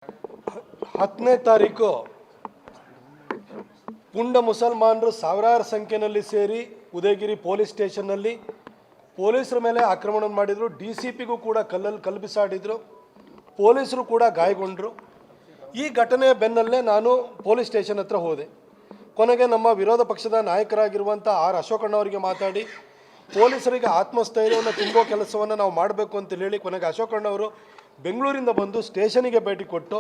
10ನೇ ತಾರೀಕು ಪುಂಡ ಮುಸಲ್ಮಾನರು ಸಾವಿರಾರು ಸಂಖ್ಯೆಯಲ್ಲಿ ಸೇರಿ ಉದಯಗಿರಿ ಪೊಲೀಸ್ ಸ್ಟೇಷನ್ನಲ್ಲಿ ಪೊಲೀಸರ ಮೇಲೆ ಆಕ್ರಮಣ ಮಾಡಿದರು. DCPಗೂ ಕೂಡ ಕಲ್ಲು ಬಿಸಾಡಿದರು. ಪೊಲೀಸರು ಕೂಡ ಗಾಯಗೊಂಡರು. ಈ ಘಟನೆಯ ಬೆನ್ನಲ್ಲೇ ನಾನು ಪೊಲೀಸ್ ಸ್ಟೇಷನ್ ಹತ್ರ ಹೋದೆ. ಕೊನೆಗೆ ನಮ್ಮ ವಿರೋಧ ಪಕ್ಷದ ನಾಯಕರಾಗಿರುವಂಥ ಆರ್ ಅಶೋಕಣ್ಣವರಿಗೆ ಮಾತಾಡಿ ಪೊಲೀಸರಿಗೆ ಆತ್ಮಸ್ಥೈರ್ಯವನ್ನು ತುಂಬೋ ಕೆಲಸವನ್ನು ನಾವು ಮಾಡಬೇಕು ಅಂತ ಹೇಳಿ ಕೊನೆಗೆ ಅಶೋಕಣ್ಣವರು ಬೆಂಗಳೂರಿಂದ ಬಂದು ಸ್ಟೇಷನಿಗೆ ಭೇಟಿ ಕೊಟ್ಟು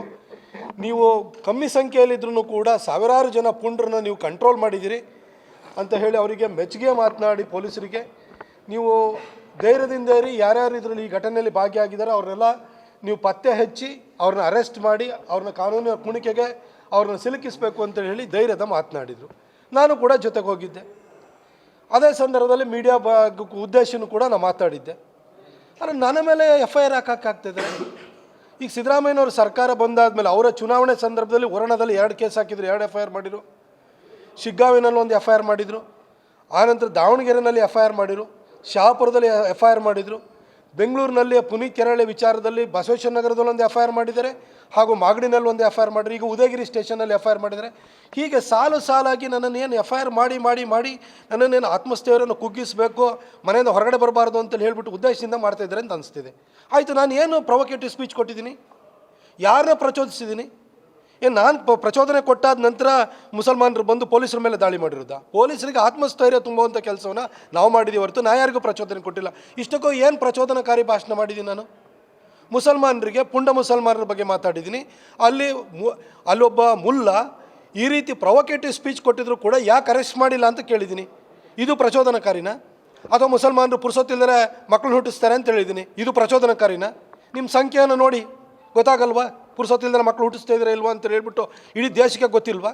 ನೀವು ಕಮ್ಮಿ ಸಂಖ್ಯೆಯಲ್ಲಿದ್ರೂ ಕೂಡ ಸಾವಿರಾರು ಜನ ಪುಂಡ್ರನ್ನ ನೀವು ಕಂಟ್ರೋಲ್ ಮಾಡಿದ್ದೀರಿ ಅಂತ ಹೇಳಿ ಅವರಿಗೆ ಮೆಚ್ಚುಗೆ ಮಾತನಾಡಿ ಪೊಲೀಸರಿಗೆ ನೀವು ಧೈರ್ಯದಿಂದ ಇರಿ, ಯಾರ್ಯಾರು ಇದರಲ್ಲಿ ಈ ಘಟನೆಯಲ್ಲಿ ಭಾಗಿಯಾಗಿದ್ದಾರೆ ಅವ್ರನ್ನೆಲ್ಲ ನೀವು ಪತ್ತೆ ಹಚ್ಚಿ ಅವ್ರನ್ನ ಅರೆಸ್ಟ್ ಮಾಡಿ ಅವ್ರನ್ನ ಕಾನೂನಿನ ಕುಣಿಕೆಗೆ ಅವ್ರನ್ನ ಸಿಲುಕಿಸಬೇಕು ಅಂತ ಹೇಳಿ ಧೈರ್ಯದ ಮಾತನಾಡಿದರು. ನಾನು ಕೂಡ ಜೊತೆಗೆ ಹೋಗಿದ್ದೆ. ಅದೇ ಸಂದರ್ಭದಲ್ಲಿ ಮೀಡಿಯಾ ಉದ್ದೇಶನೂ ಕೂಡ ನಾನು ಮಾತಾಡಿದ್ದೆ. ಆದರೆ ನನ್ನ ಮೇಲೆ FIR ಹಾಕೋಕ್ಕಾಗ್ತದೆ. ಈಗ ಸಿದ್ದರಾಮಯ್ಯನವರು ಸರ್ಕಾರ ಬಂದಾದಮೇಲೆ ಅವರ ಚುನಾವಣೆ ಸಂದರ್ಭದಲ್ಲಿ ಹೊರಣದಲ್ಲಿ 2 ಕೇಸ್ ಹಾಕಿದ್ರು, 2 FIR ಮಾಡಿದರು. ಶಿಗ್ಗಾವಿನಲ್ಲಿ ಒಂದು FIR ಮಾಡಿದರು. ಆನಂತರ ದಾವಣಗೆರೆಯಲ್ಲಿ FIR ಮಾಡಿದರು. ಶಹಾಪುರದಲ್ಲಿ FIR ಮಾಡಿದರು. ಬೆಂಗಳೂರಿನಲ್ಲಿ ಪುನೀತ್ ಕೆರಳೆ ವಿಚಾರದಲ್ಲಿ ಬಸವೇಶ್ವರ ನಗರದಲ್ಲಿ ಒಂದು FIR ಮಾಡಿದ್ದಾರೆ, ಹಾಗೂ ಮಾಗಡಿನಲ್ಲಿ ಒಂದು FIR ಮಾಡಿದ್ರು. ಈಗ ಉದಯಗಿರಿ ಸ್ಟೇಷನಲ್ಲಿ FIR ಮಾಡಿದ್ದಾರೆ. ಹೀಗೆ ಸಾಲಾಗಿ ನನ್ನನ್ನೇನು FIR ಮಾಡಿ ನನ್ನನ್ನೇನು ಆತ್ಮಸ್ಥೈರ್ಯವನ್ನು ಕುಗ್ಗಿಸಬೇಕು, ಮನೆಯಿಂದ ಹೊರಗಡೆ ಬರಬಾರ್ದು ಅಂತೇಳಿ ಹೇಳ್ಬಿಟ್ಟು ಉದ್ದೇಶದಿಂದ ಮಾಡ್ತಾಯಿದ್ದಾರೆ ಅಂತ ಅನಿಸ್ತಿದೆ. ಆಯಿತು, ನಾನು ಏನು ಪ್ರೊವೊಕೇಟಿವ್ ಸ್ಪೀಚ್ ಕೊಟ್ಟಿದ್ದೀನಿ? ಯಾರನ್ನ ಪ್ರಚೋದಿಸಿದ್ದೀನಿ? ಏನು ನಾನು ಪ್ರಚೋದನೆ ಕೊಟ್ಟಾದ ನಂತರ ಮುಸಲ್ಮಾನರು ಬಂದು ಪೊಲೀಸರ ಮೇಲೆ ದಾಳಿ ಮಾಡಿರೋದಾ? ಪೊಲೀಸರಿಗೆ ಆತ್ಮಸ್ಥೈರ್ಯ ತುಂಬುವಂಥ ಕೆಲಸವನ್ನು ನಾವು ಮಾಡಿದ್ದೀವಿ ಹೊರತು ನಾ ಯಾರಿಗೂ ಪ್ರಚೋದನೆ ಕೊಟ್ಟಿಲ್ಲ. ಇಷ್ಟಕ್ಕೂ ಏನು ಪ್ರಚೋದನಕಾರಿ ಭಾಷಣ ಮಾಡಿದ್ದೀನಿ ನಾನು? ಮುಸಲ್ಮಾನರಿಗೆ, ಪುಂಡ ಮುಸಲ್ಮಾನರ ಬಗ್ಗೆ ಮಾತಾಡಿದ್ದೀನಿ. ಅಲ್ಲೊಬ್ಬ ಮುಲ್ಲ ಈ ರೀತಿ ಪ್ರೊವೊಕೇಟಿವ್ ಸ್ಪೀಚ್ ಕೊಟ್ಟಿದ್ರು ಕೂಡ ಯಾಕೆ ಅರೆಸ್ಟ್ ಮಾಡಿಲ್ಲ ಅಂತ ಕೇಳಿದ್ದೀನಿ. ಇದು ಪ್ರಚೋದನಕಾರಿನ? ಅಥವಾ ಮುಸಲ್ಮಾನರು ಪುರ್ಸೊತ್ತಿಲ್ಲದರೆ ಮಕ್ಕಳು ಹುಟ್ಟಿಸ್ತಾರೆ ಅಂತ ಹೇಳಿದ್ದೀನಿ, ಇದು ಪ್ರಚೋದನಕಾರಿನ? ನಿಮ್ಮ ಸಂಖ್ಯೆಯನ್ನು ನೋಡಿ ಗೊತ್ತಾಗಲ್ವಾ? ಪುರ್ಸೊತ್ತಿಲ್ಲದೆ ಮಕ್ಕಳು ಹುಟ್ಟಿಸ್ತಾ ಇದ್ರೆ ಇಲ್ವಾ ಅಂತ ಹೇಳ್ಬಿಟ್ಟು ಇಡೀ ದೇಶಕ್ಕೆ ಗೊತ್ತಿಲ್ವಾ?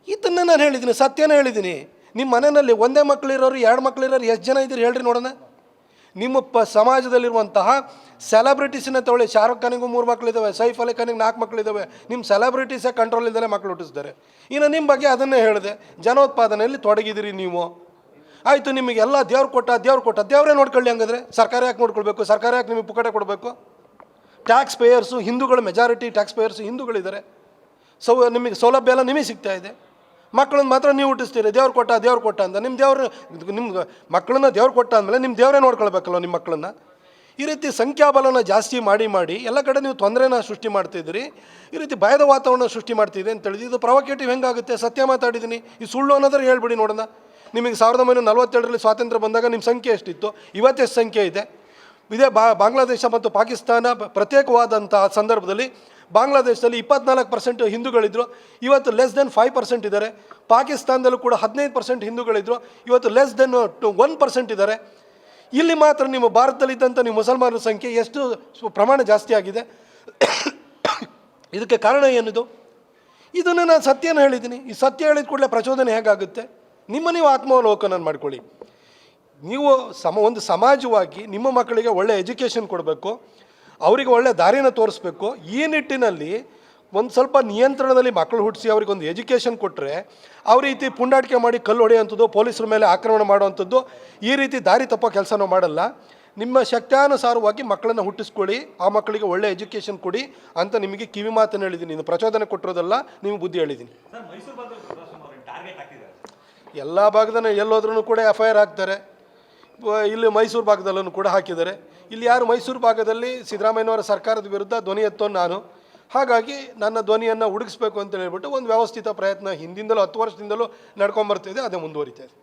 ಇದನ್ನು ನಾನು ಹೇಳಿದ್ದೀನಿ, ಸತ್ಯನೇ ಹೇಳಿದ್ದೀನಿ. ನಿಮ್ಮ ಮನೆಯಲ್ಲಿ ಒಂದೇ ಮಕ್ಕಳಿರೋರು, 2 ಮಕ್ಕಳಿರೋರು ಎಷ್ಟು ಜನ ಇದ್ದೀರಿ ಹೇಳ್ರಿ ನೋಡೋಣ. ನಿಮ್ಮ ಸಮಾಜದಲ್ಲಿರುವಂತಹ ಸೆಲೆಬ್ರಿಟೀಸನ್ನ ತಗೊಳ್ಳಿ. ಶಾರುಖ್ ಖಾನಿಗೂ 3 ಮಕ್ಕಳಿದ್ದಾವೆ, ಸೈಫ್ ಅಲಿ ಖಾನಿಗೆ 4 ಮಕ್ಕಳಿದ್ದಾವೆ. ನಿಮ್ಮ ಸೆಲೆಬ್ರಿಟೀಸೇ ಕಂಟ್ರೋಲ್ ಇಲ್ಲದೆ ಮಕ್ಕಳು ಹುಟ್ಟಿಸ್ತಾರೆ. ಇನ್ನು ನಿಮ್ಮ ಬಗ್ಗೆ ಅದನ್ನೇ ಹೇಳಿದೆ, ಜನೋತ್ಪಾದನೆಯಲ್ಲಿ ತೊಡಗಿದ್ದೀರಿ ನೀವು. ಆಯಿತು, ನಿಮಗೆಲ್ಲ ದೇವ್ರು ಕೊಟ್ಟ ದೇವರೇ ನೋಡ್ಕೊಳ್ಳಿ. ಹಂಗಾದ್ರೆ ಸರ್ಕಾರ ಯಾಕೆ ನೋಡ್ಕೊಳ್ಬೇಕು? ಸರ್ಕಾರ ಯಾಕೆ ನಿಮಗೆ ಪುಕ್ಕಟೆ ಕೊಡಬೇಕು? ಟ್ಯಾಕ್ಸ್ ಪೇಯರ್ಸು ಹಿಂದೂಗಳು, ಮೆಜಾರಿಟಿ ಟ್ಯಾಕ್ಸ್ ಪೇಯರ್ಸು ಹಿಂದೂಗಳಿದ್ದಾರೆ. ನಿಮಗೆ ಸೌಲಭ್ಯ ಎಲ್ಲ ನಿಮಗೆ ಸಿಗ್ತಾ ಇದೆ. ಮಕ್ಕಳನ್ನ ಮಾತ್ರ ನೀವು ಹುಟ್ಟಿಸ್ತೀರಿ, ದೇವ್ರು ಕೊಟ್ಟ ಅಂತ. ನಿಮ್ಮ ಮಕ್ಕಳನ್ನ ದೇವ್ರು ಕೊಟ್ಟ ಅಂದಮೇಲೆ ನಿಮ್ಮ ದೇವರೇ ನೋಡ್ಕೊಳ್ಬೇಕಲ್ಲ ನಿಮ್ಮ ಮಕ್ಕಳನ್ನ. ಈ ರೀತಿ ಸಂಖ್ಯಾಬಲನ ಜಾಸ್ತಿ ಮಾಡಿ ಎಲ್ಲ ಕಡೆ ನೀವು ತೊಂದರೆನ ಸೃಷ್ಟಿ ಮಾಡ್ತಿದ್ದೀರಿ. ಈ ರೀತಿ ಭಯದ ವಾತಾವರಣ ಸೃಷ್ಟಿ ಮಾಡ್ತಿದೆ ಅಂತ ಹೇಳಿದ್ರೆ ಇದು ಪ್ರೊವೊಕೇಟಿವ್ ಹೆಂಗಾಗುತ್ತೆ? ಸತ್ಯ ಮಾತಾಡಿದ್ದೀನಿ. ಈ ಸುಳ್ಳು ಅನ್ನೋದ್ರೆ ಹೇಳ್ಬಿಡಿ ನೋಡೋಣ. ನಿಮಗೆ 1947ರಲ್ಲಿ ಸ್ವಾತಂತ್ರ್ಯ ಬಂದಾಗ ನಿಮ್ಮ ಸಂಖ್ಯೆ ಎಷ್ಟಿತ್ತು? ಇವತ್ತೆಷ್ಟು ಸಂಖ್ಯೆ ಇದೆ? ಇದೇ ಬಾಂಗ್ಲಾದೇಶ ಮತ್ತು ಪಾಕಿಸ್ತಾನ ಪ್ರತ್ಯೇಕವಾದಂಥ ಸಂದರ್ಭದಲ್ಲಿ ಬಾಂಗ್ಲಾದೇಶದಲ್ಲಿ 24% ಹಿಂದೂಗಳಿದ್ದರು, ಇವತ್ತು ಲೆಸ್ ದೆನ್ 5% ಇದ್ದಾರೆ. ಪಾಕಿಸ್ತಾನದಲ್ಲೂ ಕೂಡ 15% ಹಿಂದೂಗಳಿದ್ದರು, ಇವತ್ತು ಲೆಸ್ ದೆನ್ 1% ಇದ್ದಾರೆ. ಇಲ್ಲಿ ಮಾತ್ರ ನಿಮ್ಮ ಭಾರತದಲ್ಲಿದ್ದಂಥ ನೀವು ಮುಸಲ್ಮಾನರ ಸಂಖ್ಯೆ ಎಷ್ಟು ಪ್ರಮಾಣ ಜಾಸ್ತಿ ಆಗಿದೆ. ಇದಕ್ಕೆ ಕಾರಣ ಏನಿದು? ಇದನ್ನು ನಾನು ಸತ್ಯನ ಹೇಳಿದ್ದೀನಿ. ಈ ಸತ್ಯ ಹೇಳಿದ ಕೂಡಲೇ ಪ್ರಚೋದನೆ ಹೇಗಾಗುತ್ತೆ? ನೀವು ಆತ್ಮಾವಲೋಕನ ಮಾಡ್ಕೊಳ್ಳಿ. ನೀವು ಒಂದು ಸಮಾಜವಾಗಿ ನಿಮ್ಮ ಮಕ್ಕಳಿಗೆ ಒಳ್ಳೆ ಎಜುಕೇಷನ್ ಕೊಡಬೇಕು, ಅವರಿಗೆ ಒಳ್ಳೆ ದಾರಿನ ತೋರಿಸ್ಬೇಕು. ಈ ನಿಟ್ಟಿನಲ್ಲಿ ಒಂದು ಸ್ವಲ್ಪ ನಿಯಂತ್ರಣದಲ್ಲಿ ಮಕ್ಕಳು ಹುಟ್ಟಿಸಿ ಅವ್ರಿಗೆ ಒಂದು ಎಜುಕೇಷನ್ ಕೊಟ್ಟರೆ ಅವ್ರ ರೀತಿ ಪುಂಡಾಟಿಕೆ ಮಾಡಿ ಕಲ್ಲು ಹೊಡೆಯುವಂಥದ್ದು, ಪೊಲೀಸರ ಮೇಲೆ ಆಕ್ರಮಣ ಮಾಡುವಂಥದ್ದು, ಈ ರೀತಿ ದಾರಿ ತಪ್ಪೋ ಕೆಲಸನೂ ಮಾಡಲ್ಲ. ನಿಮ್ಮ ಶಕ್ತ್ಯಾನುಸಾರವಾಗಿ ಮಕ್ಕಳನ್ನು ಹುಟ್ಟಿಸ್ಕೊಳ್ಳಿ, ಆ ಮಕ್ಕಳಿಗೆ ಒಳ್ಳೆ ಎಜುಕೇಷನ್ ಕೊಡಿ ಅಂತ ನಿಮಗೆ ಕಿವಿ ಮಾತನ್ನು ಹೇಳಿದ್ದೀನಿ. ಇನ್ನು ಪ್ರಚೋದನೆ ಕೊಟ್ಟಿರೋದಲ್ಲ, ನೀವು ಬುದ್ಧಿ ಹೇಳಿದ್ದೀನಿ. ಎಲ್ಲ ಭಾಗದಲ್ಲಿ ಎಲ್ಲೋದ್ರೂ ಕೂಡ FIR ಹಾಕ್ತಾರೆ. ಇಲ್ಲಿ ಮೈಸೂರು ಭಾಗದಲ್ಲೂ ಕೂಡ ಹಾಕಿದ್ದಾರೆ. ಇಲ್ಲಿ ಯಾರು ಮೈಸೂರು ಭಾಗದಲ್ಲಿ ಸಿದ್ದರಾಮಯ್ಯನವರ ಸರ್ಕಾರದ ವಿರುದ್ಧ ಧ್ವನಿ ಎತ್ತೋನು ನಾನು. ಹಾಗಾಗಿ ನನ್ನ ಧ್ವನಿಯನ್ನು ಹುಡುಗಿಸ್ಬೇಕು ಅಂತ ಹೇಳ್ಬಿಟ್ಟು ಒಂದು ವ್ಯವಸ್ಥಿತ ಪ್ರಯತ್ನ ಹಿಂದಿಂದಲೂ 10 ವರ್ಷದಿಂದಲೂ ನಡ್ಕೊಂಬರ್ತಿದೆ, ಅದೇ ಮುಂದುವರಿತಾ ಇದೆ.